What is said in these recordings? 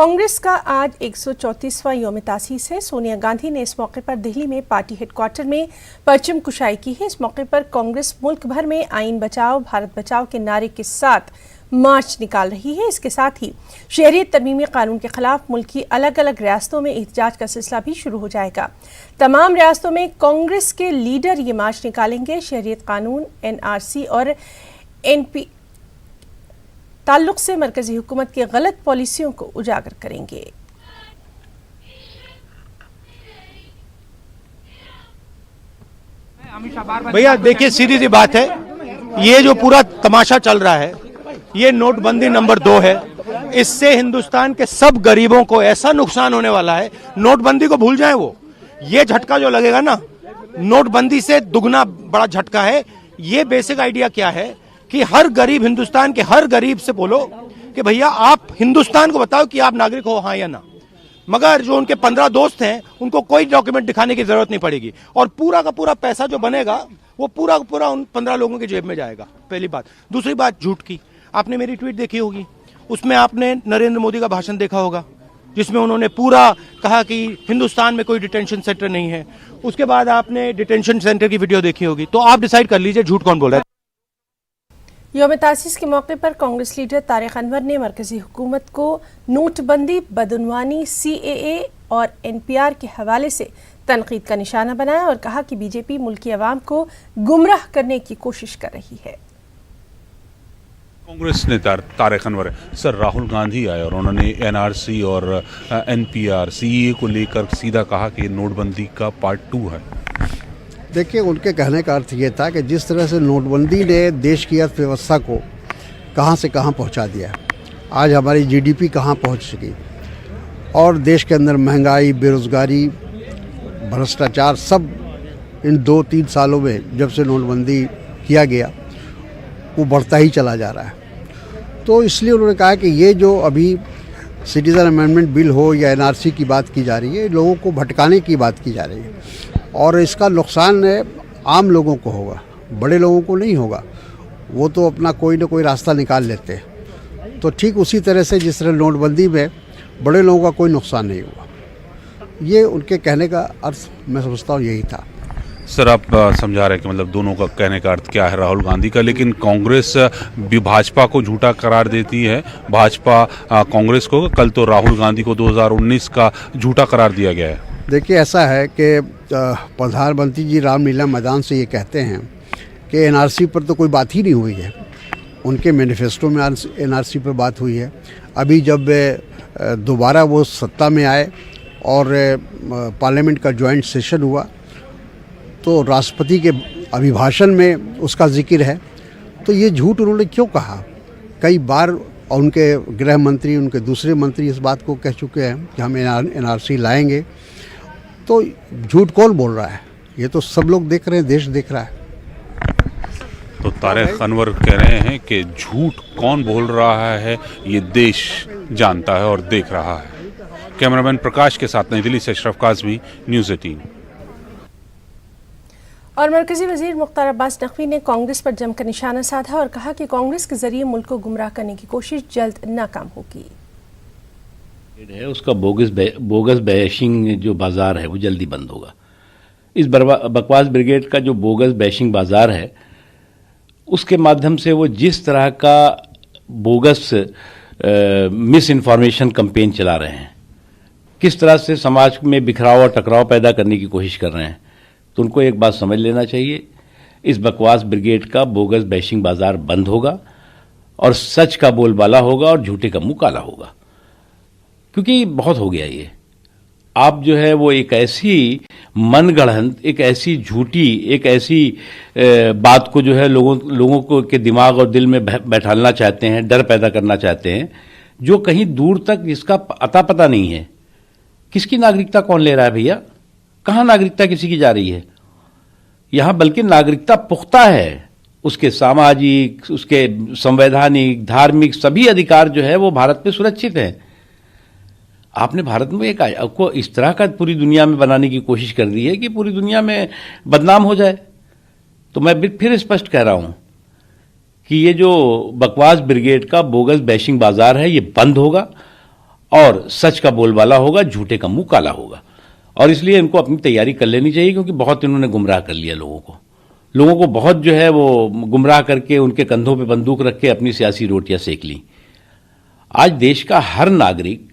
कांग्रेस का आज 134वां यौम तासीस है। सोनिया गांधी ने इस मौके पर दिल्ली में पार्टी हेडक्वार्टर में परचम कुशाई की है। इस मौके पर कांग्रेस मुल्क भर में आईन बचाओ भारत बचाओ के नारे के साथ मार्च निकाल रही है। इसके साथ ही शहरियत तरमीमी कानून के खिलाफ मुल्क की अलग अलग रियासतों में एहतजाज का सिलसिला भी शुरू हो जाएगा। तमाम रियासतों में कांग्रेस के लीडर ये मार्च निकालेंगे। शहरियत कानून, NRC और NP ताल्लुक से मरकजी हुकूमत की गलत पॉलिसियों को उजागर करेंगे। भैया देखिए, सीधी सी बात है, ये जो पूरा तमाशा चल रहा है, ये नोटबंदी नंबर 2 है। इससे हिंदुस्तान के सब गरीबों को ऐसा नुकसान होने वाला है, नोटबंदी को भूल जाएं वो। ये झटका जो लगेगा ना, नोटबंदी से दुगना बड़ा झटका है। ये बेसिक आइडिया क्या है कि हर गरीब, हिंदुस्तान के हर गरीब से बोलो कि भैया आप हिंदुस्तान को बताओ कि आप नागरिक हो, हाँ या ना। मगर जो उनके 15 दोस्त हैं उनको कोई डॉक्यूमेंट दिखाने की जरूरत नहीं पड़ेगी और पूरा का पूरा पैसा जो बनेगा वो पूरा का पूरा उन 15 लोगों की जेब में जाएगा। पहली बात। दूसरी बात, झूठ की। आपने मेरी ट्वीट देखी होगी, उसमें आपने नरेंद्र मोदी का भाषण देखा होगा जिसमें उन्होंने पूरा कहा कि हिंदुस्तान में कोई डिटेंशन सेंटर नहीं है। उसके बाद आपने डिटेंशन सेंटर की वीडियो देखी होगी। तो आप डिसाइड कर लीजिए झूठ कौन बोल रहा है। यौम तासीस के मौके पर कांग्रेस लीडर तारिक अनवर ने मरकजी हुकूमत को नोटबंदी, बदउनवानी, CAA और NPR के हवाले से तनकीद का निशाना बनाया और कहा कि बीजेपी मुल्क की आवाम को गुमराह करने की कोशिश कर रही है। कांग्रेस ने तारिक अनवर सर राहुल गांधी आए और उन्होंने NRC और NPR, CAA को लेकर सीधा कहा कि नोटबंदी का पार्ट 2 है। देखिए, उनके कहने का अर्थ ये था कि जिस तरह से नोटबंदी ने देश की अर्थव्यवस्था को कहां से कहां पहुंचा दिया, आज हमारी GDP कहां पहुंच चुकी और देश के अंदर महंगाई, बेरोज़गारी, भ्रष्टाचार सब इन 2-3 सालों में जब से नोटबंदी किया गया वो बढ़ता ही चला जा रहा है। तो इसलिए उन्होंने कहा कि ये जो अभी सिटीज़न अमेंडमेंट बिल हो या NRC की बात की जा रही है, लोगों को भटकाने की बात की जा रही है और इसका नुकसान आम लोगों को होगा, बड़े लोगों को नहीं होगा। वो तो अपना कोई ना कोई रास्ता निकाल लेते हैं। तो ठीक उसी तरह से जिस तरह नोटबंदी में बड़े लोगों का कोई नुकसान नहीं हुआ, ये उनके कहने का अर्थ मैं समझता हूँ यही था। सर आप समझा रहे हैं कि मतलब दोनों का कहने का अर्थ क्या है राहुल गांधी का, लेकिन कांग्रेस भी भाजपा को झूठा करार देती है। भाजपा कांग्रेस को, कल तो राहुल गांधी को 2019 का झूठा करार दिया गया है। देखिए, ऐसा है कि प्रधानमंत्री जी रामलीला मैदान से ये कहते हैं कि NRC पर तो कोई बात ही नहीं हुई है। उनके मैनिफेस्टो में NRC पर बात हुई है। अभी जब दोबारा वो सत्ता में आए और पार्लियामेंट का जॉइंट सेशन हुआ तो राष्ट्रपति के अभिभाषण में उसका जिक्र है। तो ये झूठ उन्होंने क्यों कहा? कई बार उनके गृह मंत्री, उनके दूसरे मंत्री इस बात को कह चुके हैं कि हम NRC लाएंगे। तो झूठ कौन बोल रहा है? ये तो सब लोग देख रहे हैं, देश देख रहा है। तो तारिक अनवर कह रहे हैं कि झूठ कौन बोल रहा है ये देश जानता है और देख रहा है। कैमरामैन प्रकाश के साथ नई दिल्ली से अशरफ काज़मी, न्यूज़ 18। और मरकजी वजीर मुख्तार अब्बास नकवी ने कांग्रेस पर जमकर निशाना साधा और कहा कि कांग्रेस के जरिए मुल्क को गुमराह करने की कोशिश जल्द नाकाम होगी। है उसका बोगस बैशिंग जो बाजार है वो जल्दी बंद होगा। इस बकवास ब्रिगेड का जो बोगस बैशिंग बाजार है उसके माध्यम से वो जिस तरह का बोगस मिस इन्फॉर्मेशन कैंपेन चला रहे हैं, किस तरह से समाज में बिखराव और टकराव पैदा करने की कोशिश कर रहे हैं, तो उनको एक बात समझ लेना चाहिए, इस बकवास ब्रिगेड का बोगस बैशिंग बाजार बंद होगा और सच का बोलबाला होगा और झूठे का मुंह काला होगा। क्योंकि बहुत हो गया ये। आप जो है वो एक ऐसी मनगढ़ंत, एक ऐसी झूठी, एक ऐसी बात को जो है लोगों को के दिमाग और दिल में बैठालना चाहते हैं, डर पैदा करना चाहते हैं, जो कहीं दूर तक जिसका अता पता नहीं है। किसकी नागरिकता कौन ले रहा है भैया? कहाँ नागरिकता किसी की जा रही है? यहां बल्कि नागरिकता पुख्ता है, उसके सामाजिक, उसके संवैधानिक, धार्मिक सभी अधिकार जो है वो भारत में सुरक्षित हैं। आपने भारत में एक आपको इस तरह का पूरी दुनिया में बनाने की कोशिश कर दी है कि पूरी दुनिया में बदनाम हो जाए। तो मैं फिर स्पष्ट कह रहा हूं कि ये जो बकवास ब्रिगेड का बोगस बैशिंग बाजार है ये बंद होगा और सच का बोलबाला होगा, झूठे का मुंह काला होगा। और इसलिए इनको अपनी तैयारी कर लेनी चाहिए, क्योंकि बहुत इन्होंने गुमराह कर लिया लोगों को बहुत जो है वो गुमराह करके उनके कंधों पे बंदूक रख के अपनी सियासी रोटियां सेक ली। आज देश का हर नागरिक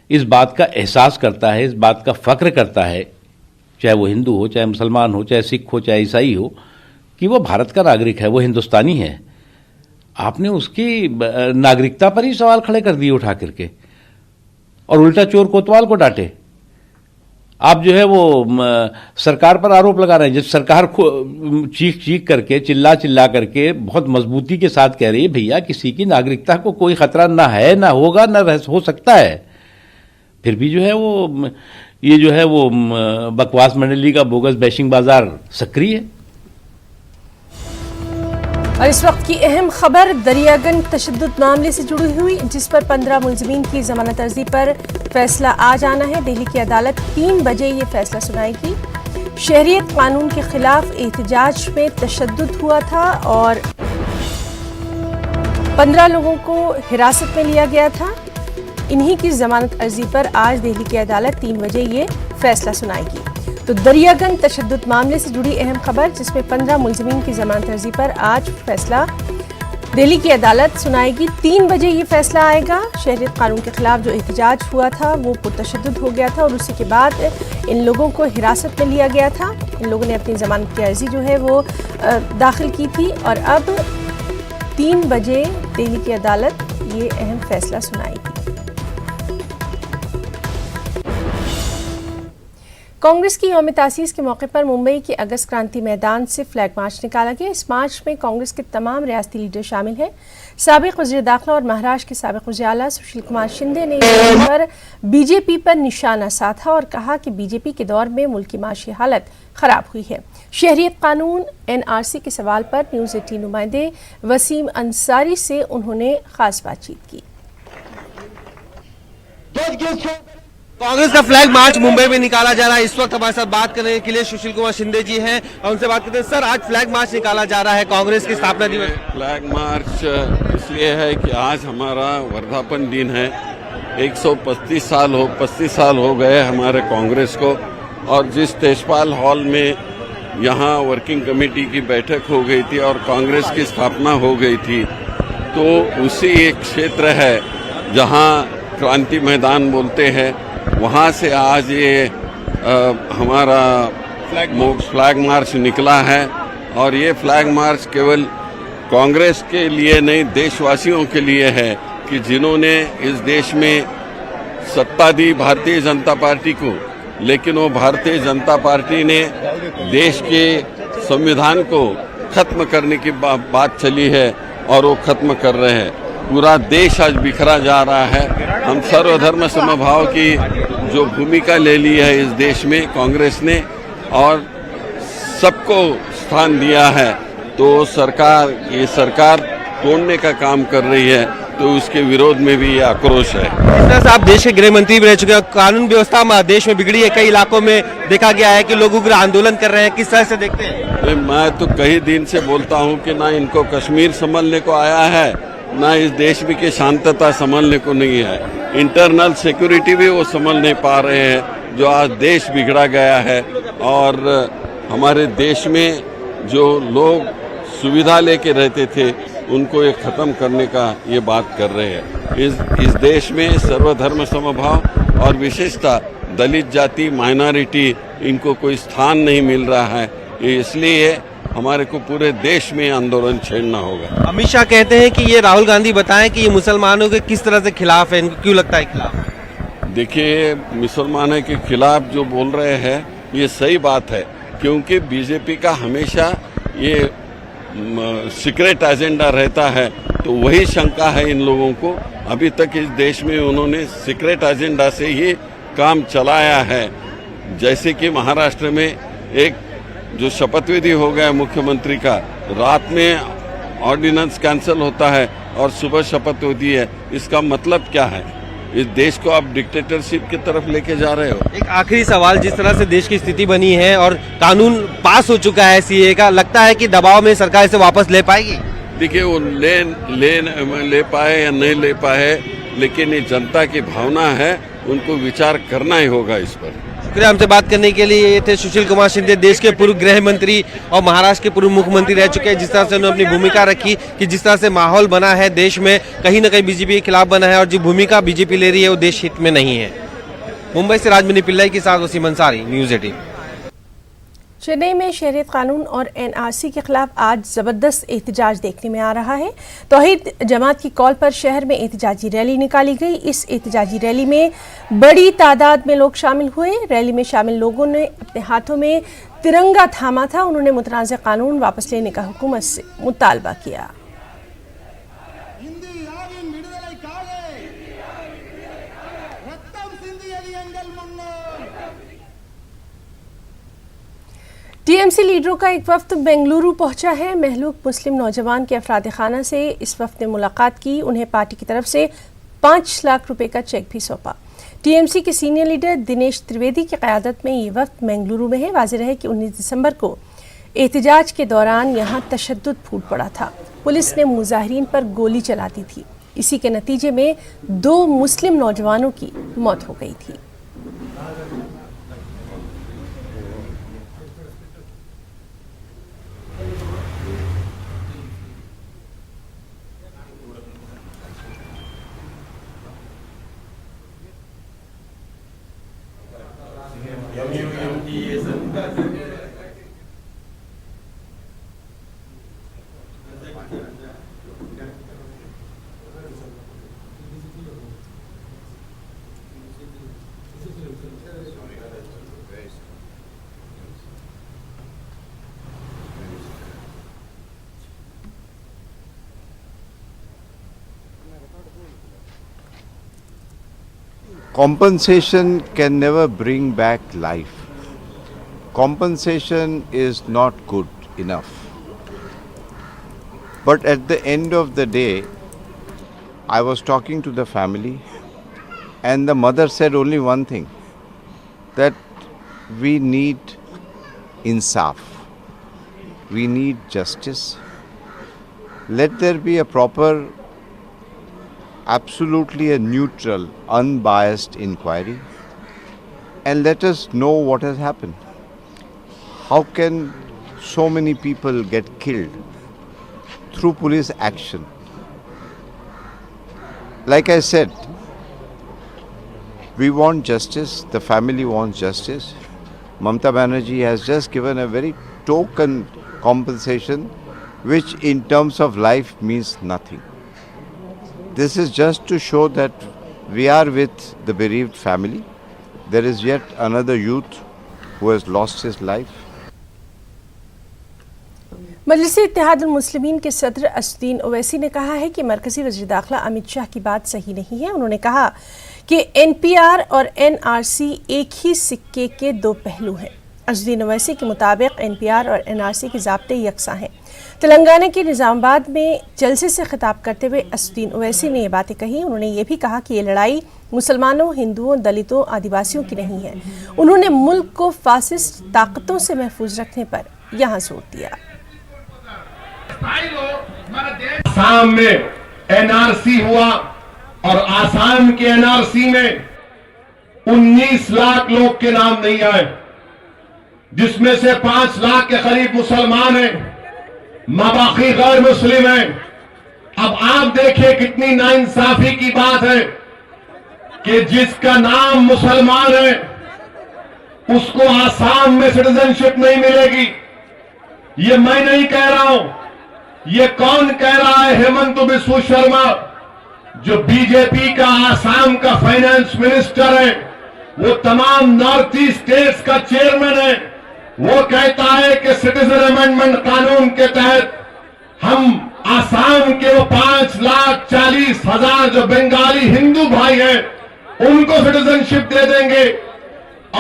इस बात का एहसास करता है, इस बात का फख्र करता है, चाहे वो हिंदू हो, चाहे मुसलमान हो, चाहे सिख हो, चाहे ईसाई हो, कि वो भारत का नागरिक है, वो हिंदुस्तानी है। आपने उसकी नागरिकता पर ही सवाल खड़े कर दिए उठा करके, और उल्टा चोर कोतवाल को डांटे। आप जो है वो सरकार पर आरोप लगा रहे हैं, जब सरकार चीख करके, चिल्ला करके बहुत मजबूती के साथ कह रही है भैया किसी की नागरिकता को कोई खतरा ना है, ना होगा, ना हो सकता है। फिर भी जो है वो ये जो है वो बकवास मंडली का बोगस बैशिंग बाजार सक्रिय है। और इस वक्त की अहम खबर दरियागंज तशद्दुद मामले से जुड़ी हुई, जिस पर 15 मुलजिमीन की जमानत अर्जी पर फैसला आ जाना है। दिल्ली की अदालत 3 बजे ये फैसला सुनाएगी। शहरियत कानून के खिलाफ एहतजाज में तशद्दुद हुआ था और 15 लोगों को हिरासत में लिया गया था। इन्हीं की जमानत अर्जी पर आज दिल्ली की अदालत 3 बजे ये फैसला सुनाएगी। तो दरियागंज तशद्दुद मामले से जुड़ी अहम खबर, जिसमें 15 मुलजिमीन की जमानत अर्जी पर आज फैसला दिल्ली की अदालत सुनाएगी। 3 बजे ये फैसला आएगा। शहरियत कानून के खिलाफ जो एहतजाज हुआ था वो पुरतशद्दुद हो गया था और उसी के बाद इन लोगों को हिरासत में लिया गया था। इन लोगों ने अपनी जमानत की अर्जी जो है वो दाखिल की थी और अब 3 बजे दिल्ली की अदालत ये अहम फैसला सुनाएगी। कांग्रेस की यौम तासीस के मौके पर मुंबई के अगस्त क्रांति मैदान से फ्लैग मार्च निकाला गया। इस मार्च में कांग्रेस के तमाम रियासती लीडर शामिल हैं। साबिक वज़ीर दाखिला और महाराष्ट्र के साबिक वज़ीर आला सुशील कुमार शिंदे ने इस मौके पर बीजेपी पर निशाना साधा और कहा कि बीजेपी के दौर में मुल्क की माशी हालत खराब हुई है। शहरियत कानून एनआरसी के सवाल पर न्यूज़ 18 नुमाइंदे वसीम अंसारी से उन्होंने खास बातचीत की। कांग्रेस का फ्लैग मार्च मुंबई में निकाला जा रहा है। इस वक्त हमारे साथ बात करने के लिए सुशील कुमार शिंदे जी हैं और उनसे बात करते हैं। सर, आज फ्लैग मार्च निकाला जा रहा है कांग्रेस की स्थापना दिवस। फ्लैग मार्च इसलिए है कि आज हमारा वर्धापन दिन है। 135 साल हो गए हमारे कांग्रेस को, और जिस तेजपाल हॉल में यहाँ वर्किंग कमेटी की बैठक हो गई थी और कांग्रेस की स्थापना हो गई थी, तो उसी एक क्षेत्र है जहाँ क्रांति मैदान बोलते हैं, वहाँ से आज ये हमारा फ्लैग मार्च निकला है। और ये फ्लैग मार्च केवल कांग्रेस के लिए नहीं, देशवासियों के लिए है कि जिन्होंने इस देश में सत्ता दी भारतीय जनता पार्टी को, लेकिन वो भारतीय जनता पार्टी ने देश के संविधान को खत्म करने की बात चली है और वो खत्म कर रहे हैं। पूरा देश आज बिखरा जा रहा है। हम सर्वधर्म समभाव की जो भूमिका ले ली है इस देश में कांग्रेस ने और सबको स्थान दिया है, तो ये सरकार तोड़ने का काम कर रही है, तो उसके विरोध में भी ये आक्रोश है। इस तरह से आप देश के गृह मंत्री भी रह चुके हैं। कानून व्यवस्था देश में बिगड़ी है, कई इलाकों में देखा गया है कि लोग उग्र आंदोलन कर रहे हैं। किस तरह से देखते हैं? मैं तो कई दिन से बोलता हूँ कि ना इनको कश्मीर संभालने को आया है, ना इस देश में की शांतता संभालने को नहीं है। इंटरनल सिक्योरिटी भी वो संभाल नहीं पा रहे हैं, जो आज देश बिगड़ा गया है। और हमारे देश में जो लोग सुविधा लेके रहते थे उनको ये खत्म करने का ये बात कर रहे हैं। इस देश में सर्वधर्म समभाव और विशेषता दलित जाति, माइनॉरिटी, इनको कोई स्थान नहीं मिल रहा है। इसलिए हमारे को पूरे देश में आंदोलन छेड़ना होगा। अमित शाह कहते हैं कि ये राहुल गांधी बताएं कि ये मुसलमानों के किस तरह से खिलाफ है, इनको क्यों लगता है खिलाफ? देखिए, मुसलमानों के खिलाफ जो बोल रहे हैं ये सही बात है, क्योंकि बीजेपी का हमेशा ये सीक्रेट एजेंडा रहता है, तो वही शंका है इन लोगों को। अभी तक इस देश में उन्होंने सीक्रेट एजेंडा से ही काम चलाया है। जैसे कि महाराष्ट्र में एक जो शपथ विधि हो गया मुख्यमंत्री का, रात में ऑर्डिनेंस कैंसिल होता है और सुबह शपथ होती है। इसका मतलब क्या है? इस देश को आप डिक्टेटरशिप की तरफ लेके जा रहे हो। एक आखिरी सवाल, जिस तरह से देश की स्थिति बनी है और कानून पास हो चुका है सीए का, लगता है कि दबाव में सरकार इसे वापस ले पाएगी? देखिए, वो ले पाए या नहीं ले पाए, लेकिन ये जनता की भावना है, उनको विचार करना ही होगा इस पर। शुक्रिया हमसे बात करने के लिए। ये थे सुशील कुमार शिंदे, देश के पूर्व गृह मंत्री और महाराष्ट्र के पूर्व मुख्यमंत्री रह चुके हैं। जिस तरह से उन्होंने अपनी भूमिका रखी कि जिस तरह से माहौल बना है देश में, कहीं ना कहीं बीजेपी के खिलाफ बना है और जो भूमिका बीजेपी ले रही है वो देश हित में नहीं है। मुंबई से राजमणि पिल्लाई के साथ वसीम अंसारी, न्यूज़ 18। चेन्नई में शहरियत कानून और एनआरसी के खिलाफ आज जबरदस्त एहतजाज देखने में आ रहा है। तौहीद जमात की कॉल पर शहर में एहतजाजी रैली निकाली गई। इस एहतजाजी रैली में बड़ी तादाद में लोग शामिल हुए। रैली में शामिल लोगों ने अपने हाथों में तिरंगा थामा था। उन्होंने मुतनाज़ कानून वापस लेने का हुकूमत से मुतालबा किया। टीएमसी लीडरों का एक वफ्द बेंगलुरु पहुंचा है। महलूक मुस्लिम नौजवान के अफराद खाना से इस वफ्द ने मुलाकात की। उन्हें पार्टी की तरफ से 5 लाख रुपए का चेक भी सौंपा। टीएमसी के सीनियर लीडर दिनेश त्रिवेदी की क़यादत में ये वफ्द बेंगलुरु में है। वाज़ेह है कि 19 दिसंबर को एहतजाज के दौरान यहाँ तशद्दुद फूट पड़ा था। पुलिस ने मुजाहिरीन पर गोली चला दी थी। इसी के नतीजे में 2 मुस्लिम नौजवानों की मौत हो गई थी। Compensation can never bring back life. Compensation is not good enough. But at the end of the day, I was talking to the family and the mother said only one thing, that we need insaf. We need justice. Let there be a proper, absolutely a neutral, unbiased inquiry and let us know what has happened. How can so many people get killed through police action? Like I said, we want justice, the family wants justice. Mamata Banerjee has just given a very token compensation which in terms of life means nothing. This is just to show that we are with the bereaved family. There is yet another youth who has lost his life. Majlis-e-Ittehadul मुस्लिमीन के सदर असदुद्दीन ओवैसी ने कहा है कि मरकजी वज़ीर दाखिला अमित शाह की बात सही नहीं है। उन्होंने कहा कि एनपीआर और एनआरसी एक ही सिक्के के 2 पहलू हैं। असदुद्दीन ओवैसी के मुताबिक एनपीआर और एनआरसी के ज़ाब्ते यकसा हैं। तेलंगाना के निज़ामाबाद में जलसे से खिताब करते हुए असदुद्दीन ओवैसी ने ये बातें कही। उन्होंने ये भी कहा कि ये लड़ाई मुसलमानों, हिंदुओं, दलितों, आदिवासियों की नहीं है। उन्होंने मुल्क को फासिस्ट ताकतों से महफूज रखने पर यहाँ जोर दिया। आसाम में एनआरसी हुआ और आसाम के एनआरसी में 19 लाख लोग के नाम नहीं आए, जिसमें से 5 लाख के करीब मुसलमान हैं, बाकी गैर मुस्लिम हैं। अब आप देखिए कितनी नाइंसाफी की बात है कि जिसका नाम मुसलमान है उसको आसाम में सिटीजनशिप नहीं मिलेगी। ये मैं नहीं कह रहा हूं, ये कौन कह रहा है? हेमंत बिस्वा शर्मा, जो बीजेपी का आसाम का फाइनेंस मिनिस्टर है, वो तमाम नॉर्थ ईस्ट स्टेट्स का चेयरमैन है। वो कहता है कि सिटीजन अमेंडमेंट कानून के तहत हम आसाम के वो 5,40,000 जो बंगाली हिंदू भाई हैं उनको सिटीजनशिप दे देंगे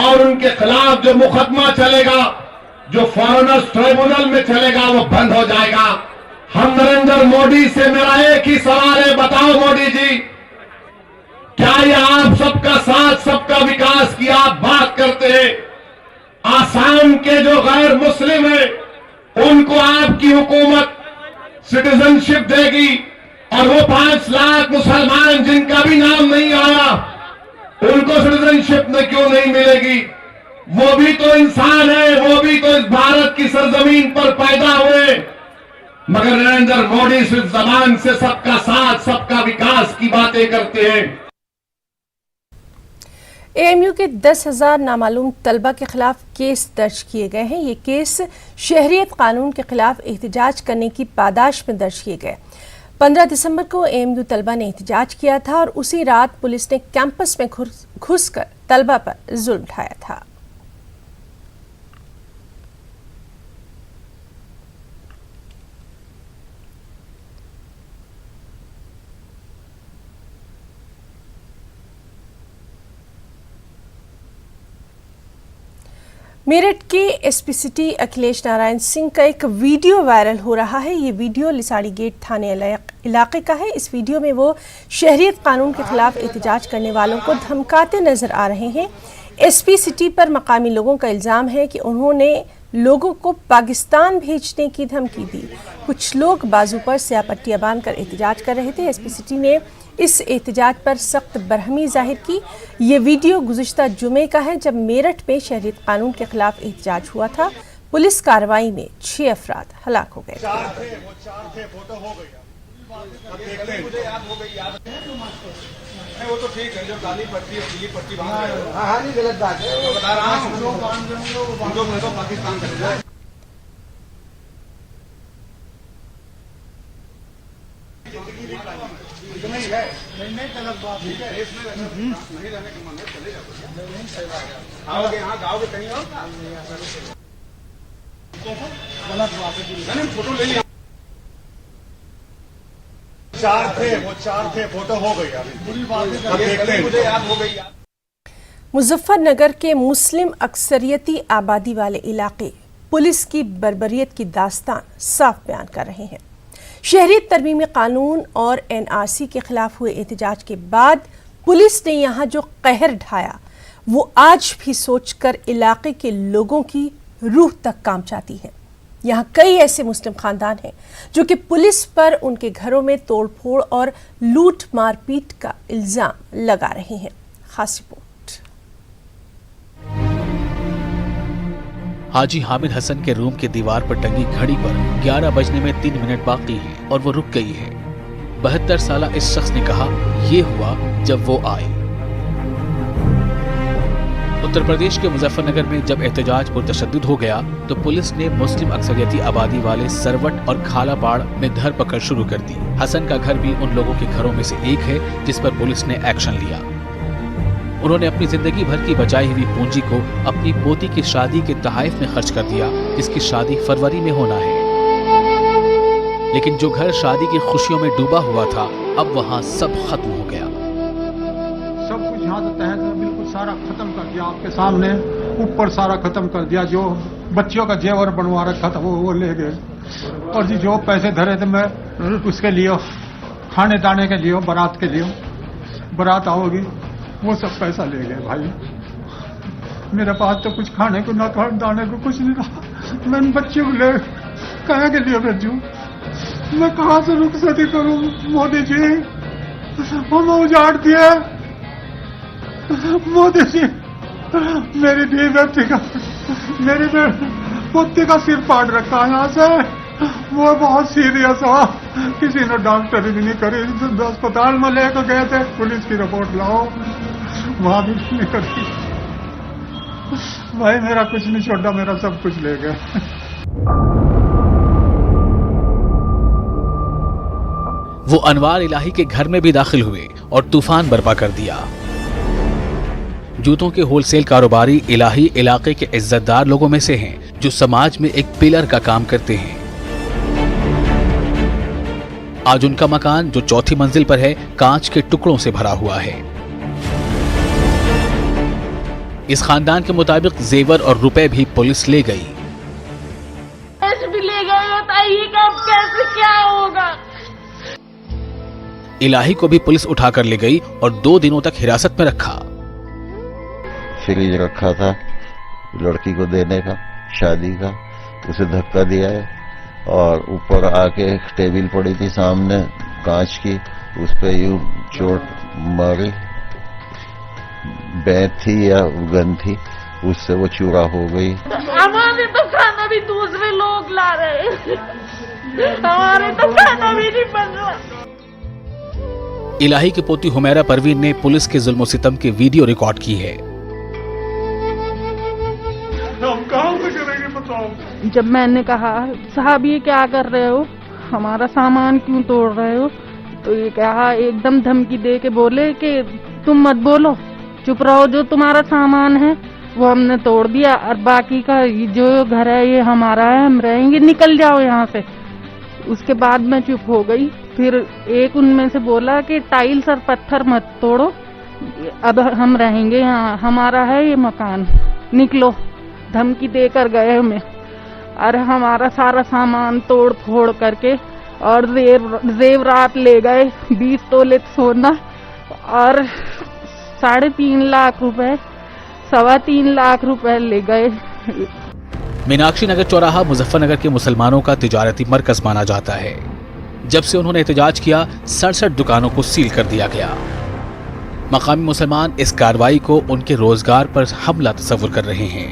और उनके खिलाफ जो मुकदमा चलेगा, जो फॉरेनर्स ट्राइब्यूनल में चलेगा, वो बंद हो जाएगा। हम नरेंद्र मोदी से मेरा एक ही सवाल है, बताओ मोदी जी, क्या ये आप सबका साथ, सबका विकास की आप बात करते हैं? आसाम के जो गैर मुस्लिम हैं उनको आपकी हुकूमत सिटीजनशिप देगी और वो 5 लाख मुसलमान जिनका भी नाम नहीं आया, उनको सिटीजनशिप में क्यों नहीं मिलेगी? वो भी तो इंसान है, वो भी तो इस भारत की सरजमीन पर पैदा हुए। मगर नरेंद्र मोदी सिर्फ जबान से सबका साथ, सबका विकास की बातें करते हैं। एएमयू के 10,000 नामालूम तलबा के खिलाफ केस दर्ज किए गए हैं। ये केस शहरियत कानून के खिलाफ एहतजाज करने की पादाश में दर्ज किए गए। 15 दिसंबर को एएमयू तलबा ने एहतजाज किया था और उसी रात पुलिस ने कैंपस में घुसकर तलबा पर जुल्म ढाया था। मेरठ के एसपी सिटी अखिलेश नारायण सिंह का एक वीडियो वायरल हो रहा है। ये वीडियो लिसाड़ी गेट थाने इलाके का है। इस वीडियो में वो शहरियत कानून के खिलाफ एहतजाज करने वालों को धमकाते नजर आ रहे हैं। एसपी सिटी पर मकामी लोगों का इल्जाम है कि उन्होंने लोगों को पाकिस्तान भेजने की धमकी दी। कुछ लोग बाजू पर स्यापट्टियां बांधकर एहतजाज कर रहे थे। एसपी सिटी ने इस एहतजाज पर सख्त बरहमी जाहिर की। ये वीडियो गुज़िश्ता जुमे का है जब मेरठ में शहरियत कानून के खिलाफ एहतजाज हुआ था। पुलिस कार्रवाई में 6 अफराद हलाक हो गए। वो तो ठीक है, जो काली पट्टी है, पीली पट्टी बांध रहे हो। हाँ, नहीं गलत बात है, वो बता रहा हूँ। लोग तो पाकिस्तान चले जाए। नहीं गलत बात है, नहीं रहने का मन है, चले जाओ। आओगे यहाँ, गाओगे कहीं और गलत बात है। फोटो ले लिया। 4 थे, फोटो हो गई। पूरी बात देखते हैं, मुझे याद हो गई। मुजफ्फरनगर के मुस्लिम अक्सरियती आबादी वाले इलाके पुलिस की बर्बरियत की दास्तान साफ बयान कर रहे हैं। शहरियत तरमीमी कानून और एनआरसी के खिलाफ हुए एहतजाज के बाद पुलिस ने यहाँ जो कहर ढाया वो आज भी सोचकर इलाके के लोगों की रूह तक कांप जाती है। यहाँ कई ऐसे मुस्लिम खानदान हैं जो कि पुलिस पर उनके घरों में तोड़फोड़ और लूट मारपीट का इल्जाम लगा रहे हैं। खास रिपोर्ट। हाजी हामिद हसन के रूम के दीवार पर टंगी घड़ी पर 11 बजने में 3 मिनट बाकी है और वो रुक गई है। 72 साला इस शख्स ने कहा, ये हुआ जब वो आए। उत्तर प्रदेश के मुजफ्फरनगर में जब एहतजाज पुरतशद्दुद हो गया तो पुलिस ने मुस्लिम अक्सरियती आबादी वाले सरवट और खालाबाड़ में धरपकड़ शुरू कर दी। हसन का घर भी उन लोगों के घरों में से एक है जिस पर पुलिस ने एक्शन लिया। उन्होंने अपनी जिंदगी भर की बचाई हुई पूंजी को अपनी पोती की शादी के तोहफे में खर्च कर दिया, जिसकी शादी फरवरी में होना है। लेकिन जो घर शादी की खुशियों में डूबा हुआ था, अब वहाँ सब खत्म हो गया। सब कुछ यहाँ से तहत में बिल्कुल सारा खत्म कर दिया, आपके सामने ऊपर सारा खत्म कर दिया। जो बच्चियों का जेवर बनवा रखा था वो ले गए, और जी जो पैसे धरे थे मैं उसके लिए, खाने दाने के लिए, बारात के लिए, बारात आओगी, वो सब पैसा ले गए। भाई मेरे पास तो कुछ खाने को ना दाने को कुछ नहीं रहा। मैं बच्चे को ले कहाँ के लिए भेजूं? मैं कहाँ से रुखसती करूं? मोदी जी हम उजाड़ दिए। मोदी जी मेरी बेटी का, मेरी पोती का सिर पाट रखा है यहाँ से। वो बहुत सीरियस हुआ, किसी ने डॉक्टरी भी नहीं करी। अस्पताल में लेकर गए थे, पुलिस की रिपोर्ट लाओ, वहां भी नहीं करी। भाई मेरा कुछ नहीं छोड़ा, मेरा सब कुछ ले गए। वो अनवार इलाही के घर में भी दाखिल हुए और तूफान बर्पा कर दिया। जूतों के होलसेल कारोबारी इलाही इलाके के इज्जतदार लोगों में से हैं, जो समाज में एक पिलर का काम करते हैं। आज उनका मकान जो 4थी मंजिल पर है, कांच के टुकड़ों से भरा हुआ है। इस खानदान के मुताबिक जेवर और रुपए भी पुलिस ले गई। भी ले गए, बताइए कब कैसे क्या होगा। इलाही को भी पुलिस उठाकर ले गई और 2 दिनों तक हिरासत में रखा। फ्रिज रखा था लड़की को देने का, शादी का, उसे धक्का दिया है और ऊपर आके टेबल पड़ी थी सामने, कांच की, उस पर यूं चोट मारी, बैत थी या गन थी, उससे वो चूरा हो गई। हमारे तो खाना भी दूसरे लोग ला रहे हैं, हमारे तो खाना भी नहीं बन रहा। इलाही की पोती हुमैरा परवीन ने पुलिस के जुल्म सितम की वीडियो रिकॉर्ड की है। हम कहाँ से करेंगे बताओ। जब मैंने कहा साहब ये क्या कर रहे हो, हमारा सामान क्यों तोड़ रहे हो, तो ये कहा एकदम धमकी दे के बोले कि तुम मत बोलो, चुप रहो, जो तुम्हारा सामान है वो हमने तोड़ दिया और बाकी का जो घर है ये हमारा है, हम रहेंगे, निकल जाओ यहाँ से। उसके बाद मैं चुप हो गई। फिर एक उनमें से बोला कि टाइल्स और पत्थर मत तोड़ो, अब हम रहेंगे यहाँ, हमारा है ये मकान, निकलो। धमकी देकर गए हमें और हमारा सारा सामान तोड़ फोड़ करके और जेवरात ले गए, 20 तोले सोना और 3.5 लाख रुपए, 3.25 लाख रुपए ले गए। मीनाक्षी नगर चौराहा मुजफ्फरनगर के मुसलमानों का तिजारती मरकज माना जाता है। जब से उन्होंने एहतजाज किया, 67 दुकानों को सील कर दिया गया। मकामी मुसलमान इस कार्रवाई को उनके रोजगार पर हमला तस्वुर कर रहे हैं।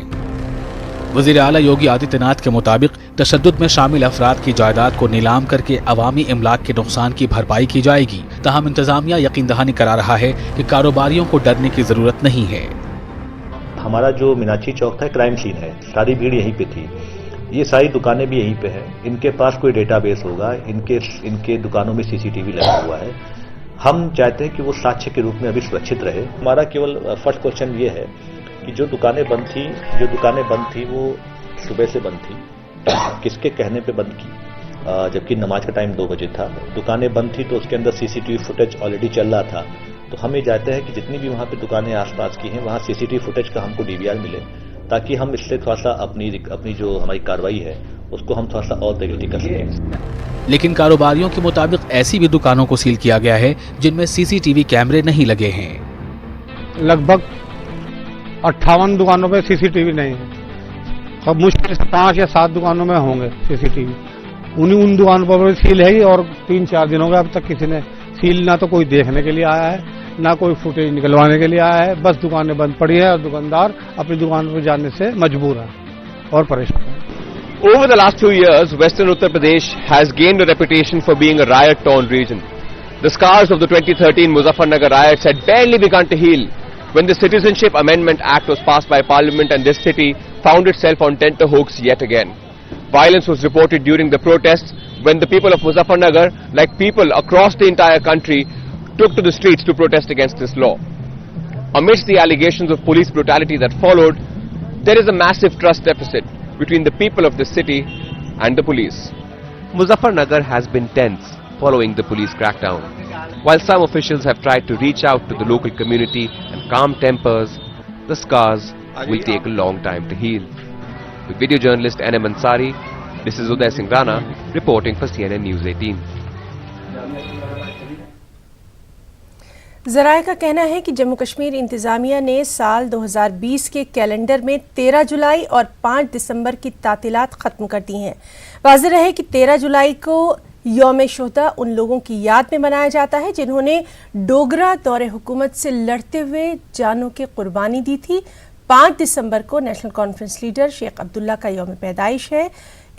वज़ीर आला योगी आदित्यनाथ के मुताबिक तशद्दुद में शामिल अफराद की जायदाद को नीलाम करके अवामी इमलाक के नुकसान की भरपाई की जाएगी। ताहम इंतजामिया यकीन दहानी करा रहा है कि कारोबारियों को डरने की जरूरत नहीं है। हमारा जो मीनाक्षी चौक था क्राइम सीन है, सारी भीड़ यहीं पे थी, ये सारी दुकानें भी यहीं पे है। इनके पास कोई डेटाबेस होगा, इनके दुकानों में सीसीटीवी लगा हुआ है। हम चाहते हैं कि वो साक्ष्य के रूप में अभी सुरक्षित रहे। हमारा केवल फर्स्ट क्वेश्चन ये है कि जो दुकानें बंद थी वो सुबह से बंद थी, किसके कहने पे बंद की, जबकि नमाज का टाइम 2 बजे था। दुकानें बंद थी तो उसके अंदर सीसीटीवी फुटेज ऑलरेडी चल रहा था। तो हम ये चाहते हैं कि जितनी भी वहाँ पे दुकानें आसपास की हैं वहाँ सीसीटीवी फुटेज का हमको डीवीआर मिले, ताकि हम इससे थोड़ा सा अपनी जो हमारी कार्रवाई है उसको हम थोड़ा सा और तेजी कर सकें। लेकिन कारोबारियों के मुताबिक ऐसी भी दुकानों को सील किया गया है जिनमें सीसीटीवी कैमरे नहीं लगे हैं। लगभग 58 दुकानों पे सीसीटीवी नहीं है, अब मुश्किल से 5 या 7 दुकानों में होंगे सीसीटीवी। उन दुकानों पर सील है और 3-4 दिन हो गए अब तक किसी ने सील, ना तो कोई देखने के लिए आया है, ना कोई फुटेज निकलवाने के लिए आया है। बस दुकानें बंद पड़ी है और दुकानदार अपनी दुकान पर जाने से मजबूर है और परेशान है। Over the last 2 years, Western Uttar Pradesh has gained a reputation for being a riot-torn region. The scars of the 2013 Muzaffarnagar riots had barely begun to heal when the Citizenship Amendment Act was passed by Parliament and this city found itself on tenterhooks yet again. Violence was reported during the protests when the people of Muzaffarnagar, like people across the entire country, took to the streets to protest against this law. Amidst the allegations of police brutality that followed, there is a massive trust deficit between the people of the city and the police. Muzaffarnagar has been tense following the police crackdown. While some officials have tried to reach out to the local community and calm tempers, the scars will take a long time to heal. With video journalist N.M. Ansari, this is Uday Singh Rana reporting for CNN News 18. जराये का कहना है कि जम्मू कश्मीर इंतजामिया ने साल 2020 के calendar में 13 जुलाई और 5 दिसंबर की तातीलात खत्म कर दी हैं। वाज़ेह रहे कि 13 जुलाई को यौम शुहदा उन लोगों की याद में मनाया जाता है जिन्होंने डोगरा दौरे हुकूमत से लड़ते हुए जानों की कुर्बानी दी थी। 5 दिसंबर को National Conference leader Sheikh Abdullah का यौम पैदाइश है।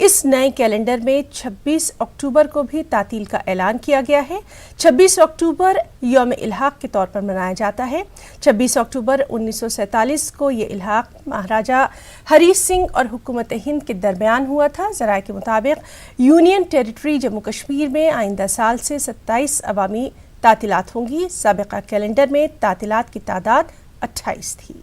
इस नए कैलेंडर में 26 अक्टूबर को भी तातील का ऐलान किया गया है। 26 अक्टूबर यौम इल्हाक के तौर पर मनाया जाता है। 26 अक्टूबर 1947 को ये इल्हाक महाराजा हरी सिंह और हुकूमत हिंद के दरमियान हुआ था। ज़राए के मुताबिक यूनियन टेरिटरी जम्मू कश्मीर में आइंदा साल से 27 अवामी तातीलात होंगी। साबिक़ा कैलेंडर में तातीलात की तादाद 28 थी।